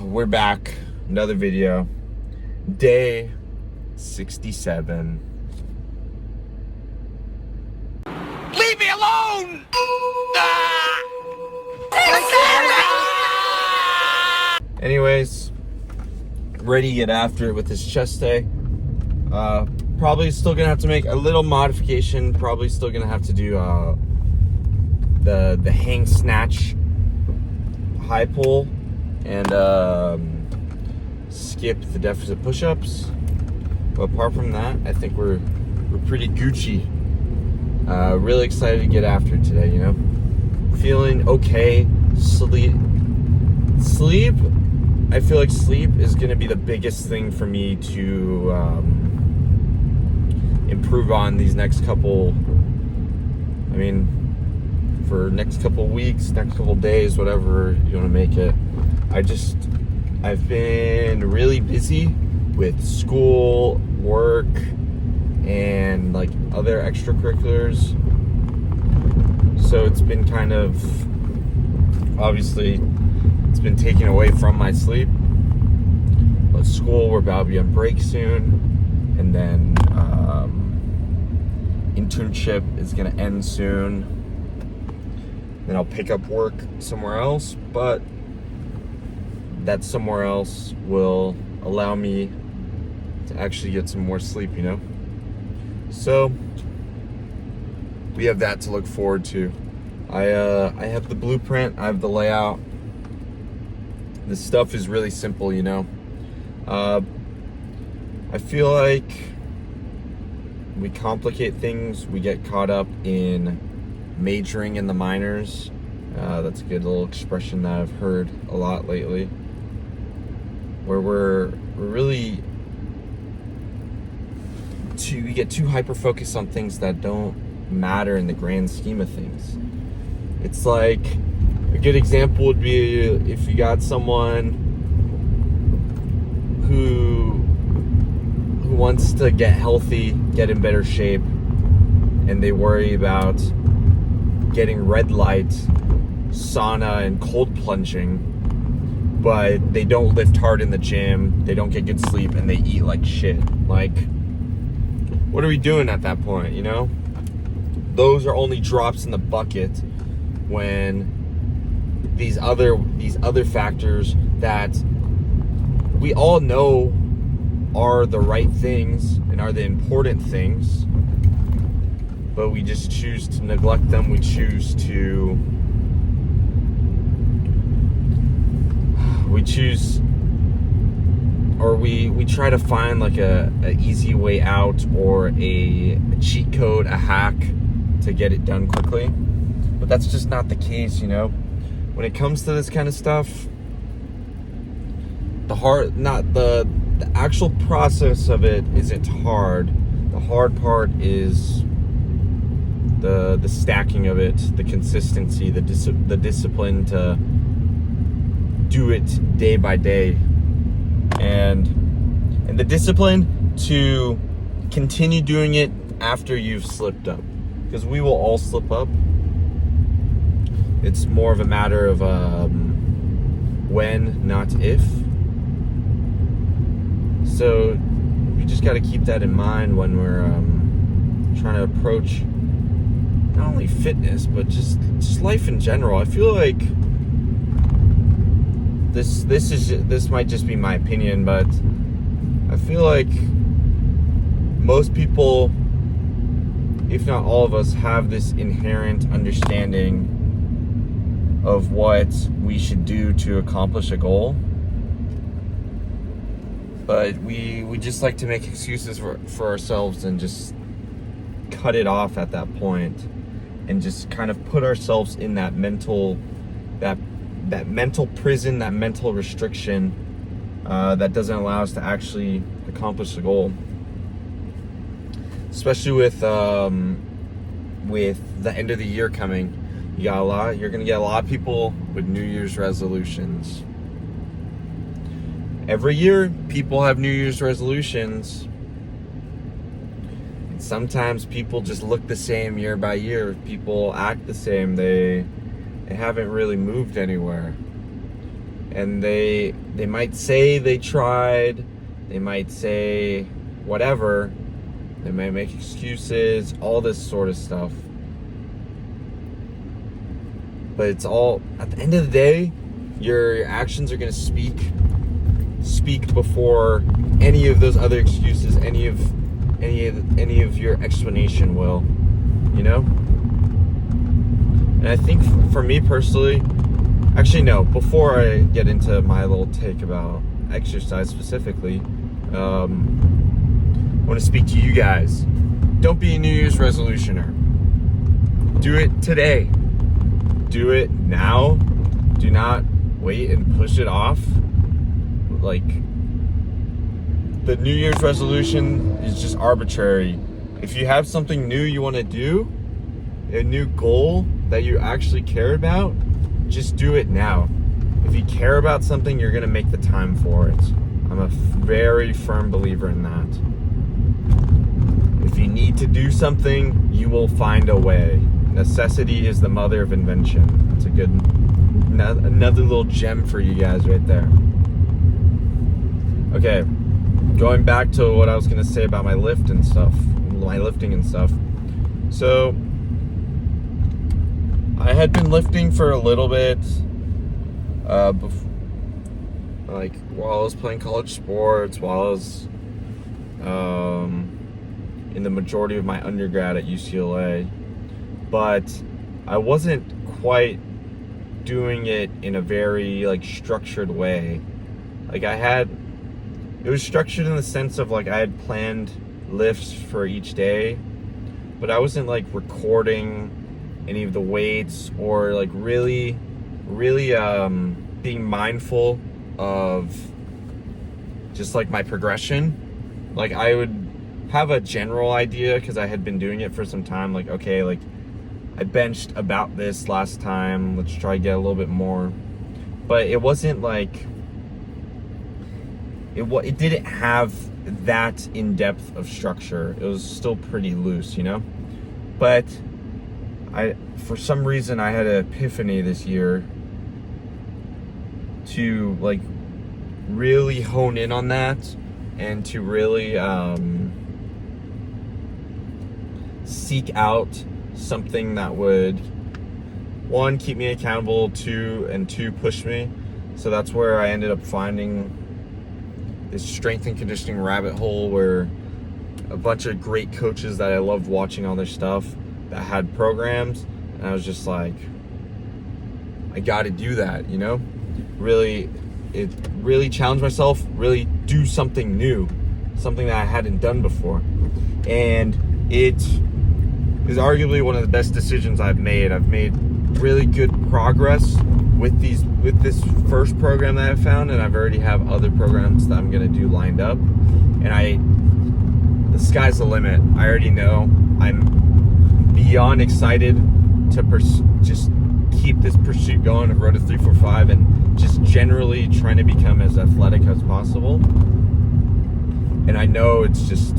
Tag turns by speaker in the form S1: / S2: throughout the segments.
S1: we're back. Another video. Day 67.
S2: Leave me alone!
S1: Anyways, ready to get after it with this chest day. Probably still gonna have to make a little modification. Probably still gonna have to do the hang snatch high pull and skip the deficit push-ups. But apart from that, I think we're pretty Gucci. Really excited to get after it today, you know? Feeling okay. Sleep. I feel like sleep is gonna be the biggest thing for me to improve on these next couple, for next couple weeks, next couple days, whatever you want to make it. I've been really busy with school, work, and like other extracurriculars. So it's been kind of, obviously, it's been taken away from my sleep. But school, we're about to be on break soon. And then internship is going to end soon. Then I'll pick up work somewhere else, but that somewhere else will allow me to actually get some more sleep, you know? So we have that to look forward to. I have the blueprint, I have the layout. This stuff is really simple, you know? I feel like we complicate things, we get caught up in majoring in the minors. That's a good little expression that I've heard a lot lately, where we're really we get too hyper focused on things that don't matter in the grand scheme of things. It's like a good example would be if you got someone who wants to get healthy, get in better shape, and they worry about getting red light, sauna, and cold plunging, but they don't lift hard in the gym, they don't get good sleep, and they eat like shit. Like, what are we doing at that point, you know? Those are only drops in the bucket when these other factors that we all know are the right things and are the important things, but we just choose to neglect them. We try to find like a easy way out or a cheat code, a hack to get it done quickly. But that's just not the case, you know? When it comes to this kind of stuff, the actual process of it isn't hard. The hard part is the stacking of it, the consistency, the discipline to do it day by day, and the discipline to continue doing it after you've slipped up, because we will all slip up. It's more of a matter of when, not if. So we just got to keep that in mind when we're trying to approach not only fitness but just life in general. I feel like this might just be my opinion, but I feel like most people, if not all of us, have this inherent understanding of what we should do to accomplish a goal. But we just like to make excuses for ourselves and just cut it off at that point, and just kind of put ourselves in that mental prison, that mental restriction that doesn't allow us to actually accomplish the goal. Especially with the end of the year coming, you're gonna get a lot of people with New Year's resolutions. Every year, people have New Year's resolutions. And sometimes people just look the same year by year. People act the same. They haven't really moved anywhere. And they might say they tried, they might say whatever, they might make excuses, all this sort of stuff. But it's all, at the end of the day, your actions are going to speak before any of those other excuses, any of your explanation will, you know? And I think for me personally, actually no, before I get into my little take about exercise specifically, I want to speak to you guys. Don't be a New Year's resolutioner. Do it today. Do it now. Do not wait and push it off. Like, the New Year's resolution is just arbitrary. If you have something new you want to do, a new goal that you actually care about, just do it now. If you care about something, you're going to make the time for it. I'm a very firm believer in that. If you need to do something, you will find a way. Necessity is the mother of invention. It's a good, another little gem for you guys right there. Okay, going back to what I was going to say about my lifting and stuff. So, I had been lifting for a little bit, like while I was playing college sports, while I was in the majority of my undergrad at UCLA, but I wasn't quite doing it in a very like structured way. Like it was structured in the sense of like I had planned lifts for each day, but I wasn't like recording any of the weights or like really being mindful of just like my progression. Like I would have a general idea because I had been doing it for some time, like okay, like I benched about this last time, let's try to get a little bit more. But it wasn't like it didn't have that in-depth of structure. It was still pretty loose, you know? But for some reason I had an epiphany this year to like really hone in on that and to really seek out something that would, one, keep me accountable, two, push me. So that's where I ended up finding this strength and conditioning rabbit hole where a bunch of great coaches that I loved watching all their stuff that had programs, and I was just like, I gotta do that, you know? Really challenge myself, really do something new, something that I hadn't done before. And it is arguably one of the best decisions I've made. I've made really good progress with this first program that I found, and I've already have other programs that I'm gonna do lined up. And the sky's the limit. I already know. I'm beyond excited to just keep this pursuit going of Road to 345 and just generally trying to become as athletic as possible. And I know it's just,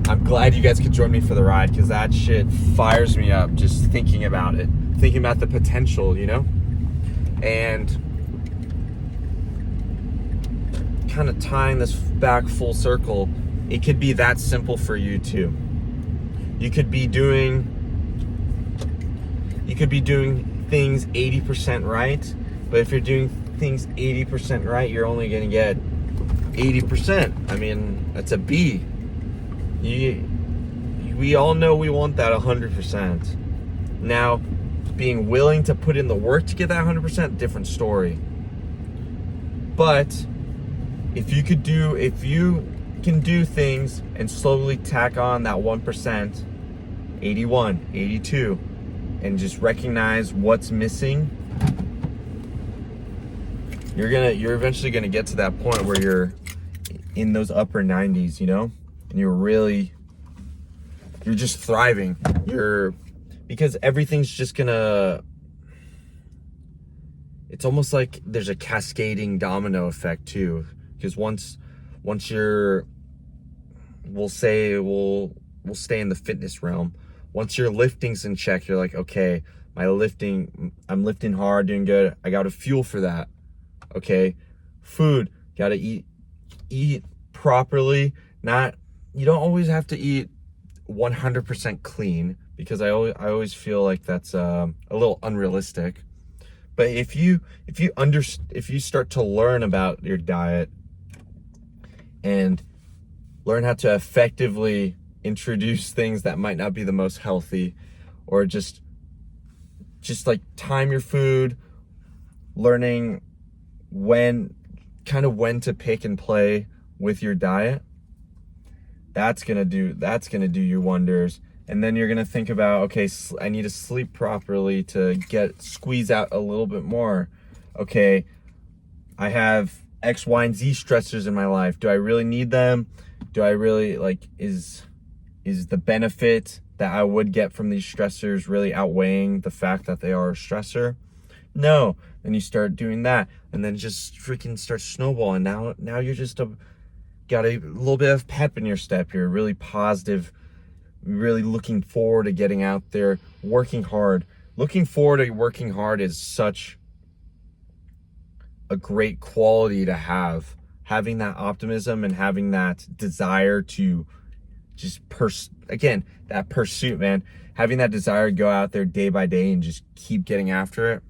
S1: I'm glad you guys could join me for the ride, because that shit fires me up just thinking about it, thinking about the potential, you know? And kind of tying this back full circle, it could be that simple for you too. You could be doing things 80% right, but if you're doing things 80% right, you're only going to get 80%. I mean, that's a B. We all know we want that 100%. Now, being willing to put in the work to get that 100%, different story. But if you can do things and slowly tack on that 1%, 81, 82, and just recognize what's missing, you're eventually gonna get to that point where you're in those upper 90s, you know, and you're just thriving. Because everything's just gonna, it's almost like there's a cascading domino effect too. Because once you're, we'll stay in the fitness realm. Once your lifting's in check, you're like, okay, I'm lifting hard, doing good. I got to fuel for that. Okay, food, gotta eat properly. You don't always have to eat 100% clean, because I always feel like that's a little unrealistic. But if you start to learn about your diet and learn how to effectively introduce things that might not be the most healthy, or just like time your food, learning when to pick and play with your diet, that's gonna do you wonders. And then you're gonna think about, okay, I need to sleep properly to squeeze out a little bit more. Okay, I have X, Y, and Z stressors in my life. Do I really need them? Do I really, like, is the benefit that I would get from these stressors really outweighing the fact that they are a stressor? No. Then you start doing that, and then just freaking starts snowballing. Now you're just got a little bit of pep in your step. You're really positive, really looking forward to getting out there, working hard. Looking forward to working hard is such a great quality to have. Having that optimism and having that desire to just that pursuit, man. Having that desire to go out there day by day and just keep getting after it.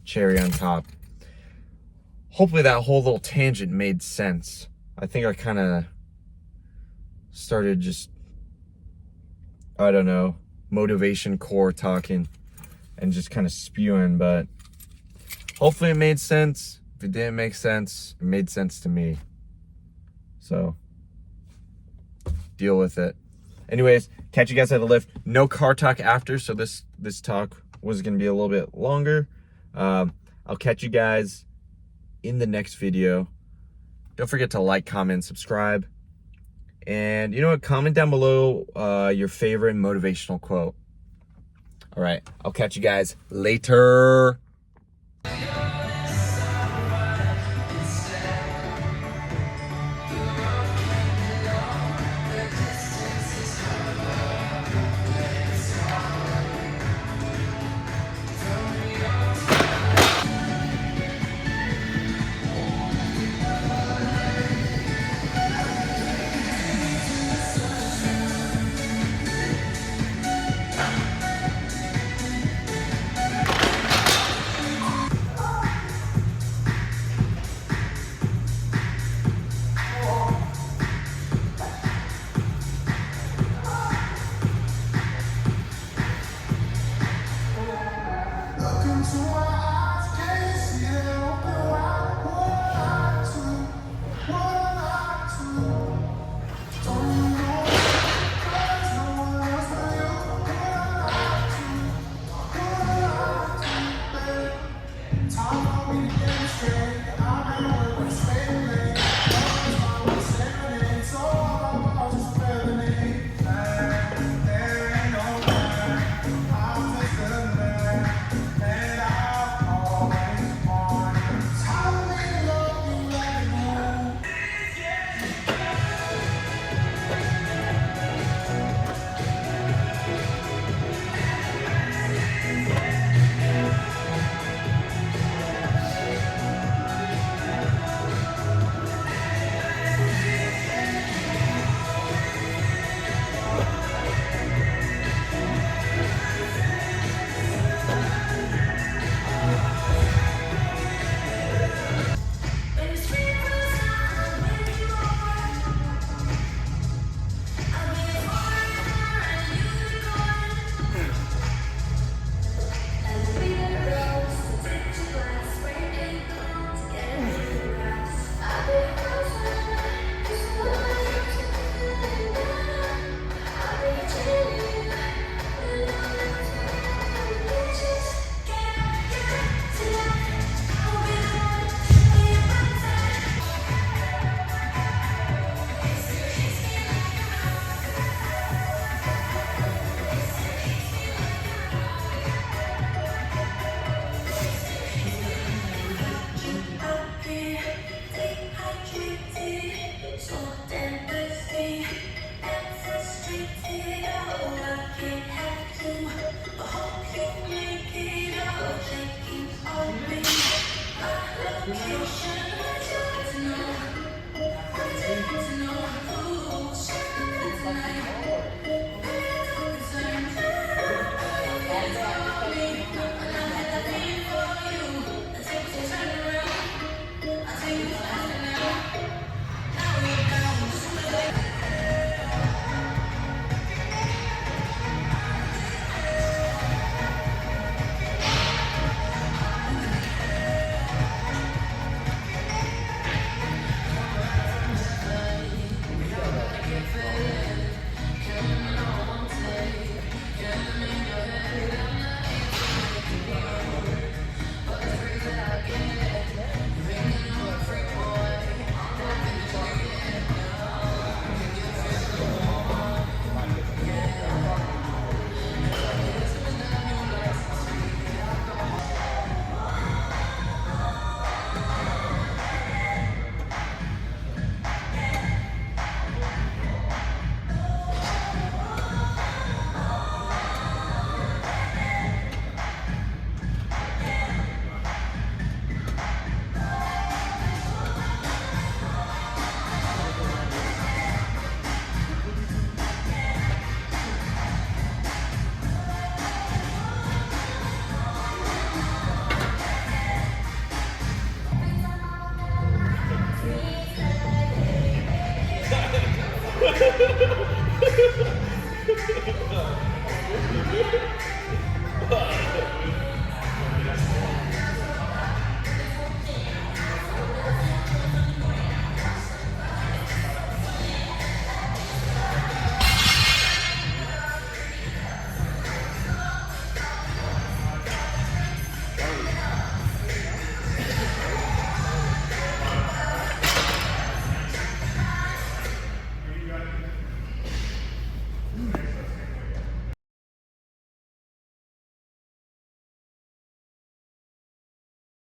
S1: Cherry on top. Hopefully that whole little tangent made sense. I think I kind of started just, I don't know, motivation core talking and just kind of spewing, but hopefully it made sense. If it didn't make sense, it made sense to me. So, deal with it. Anyways, catch you guys at the lift. No car talk after, so this talk was going to be a little bit longer. I'll catch you guys in the next video. Don't forget to like, comment, subscribe. And you know what? Comment down below your favorite motivational quote. All right, I'll catch you guys later.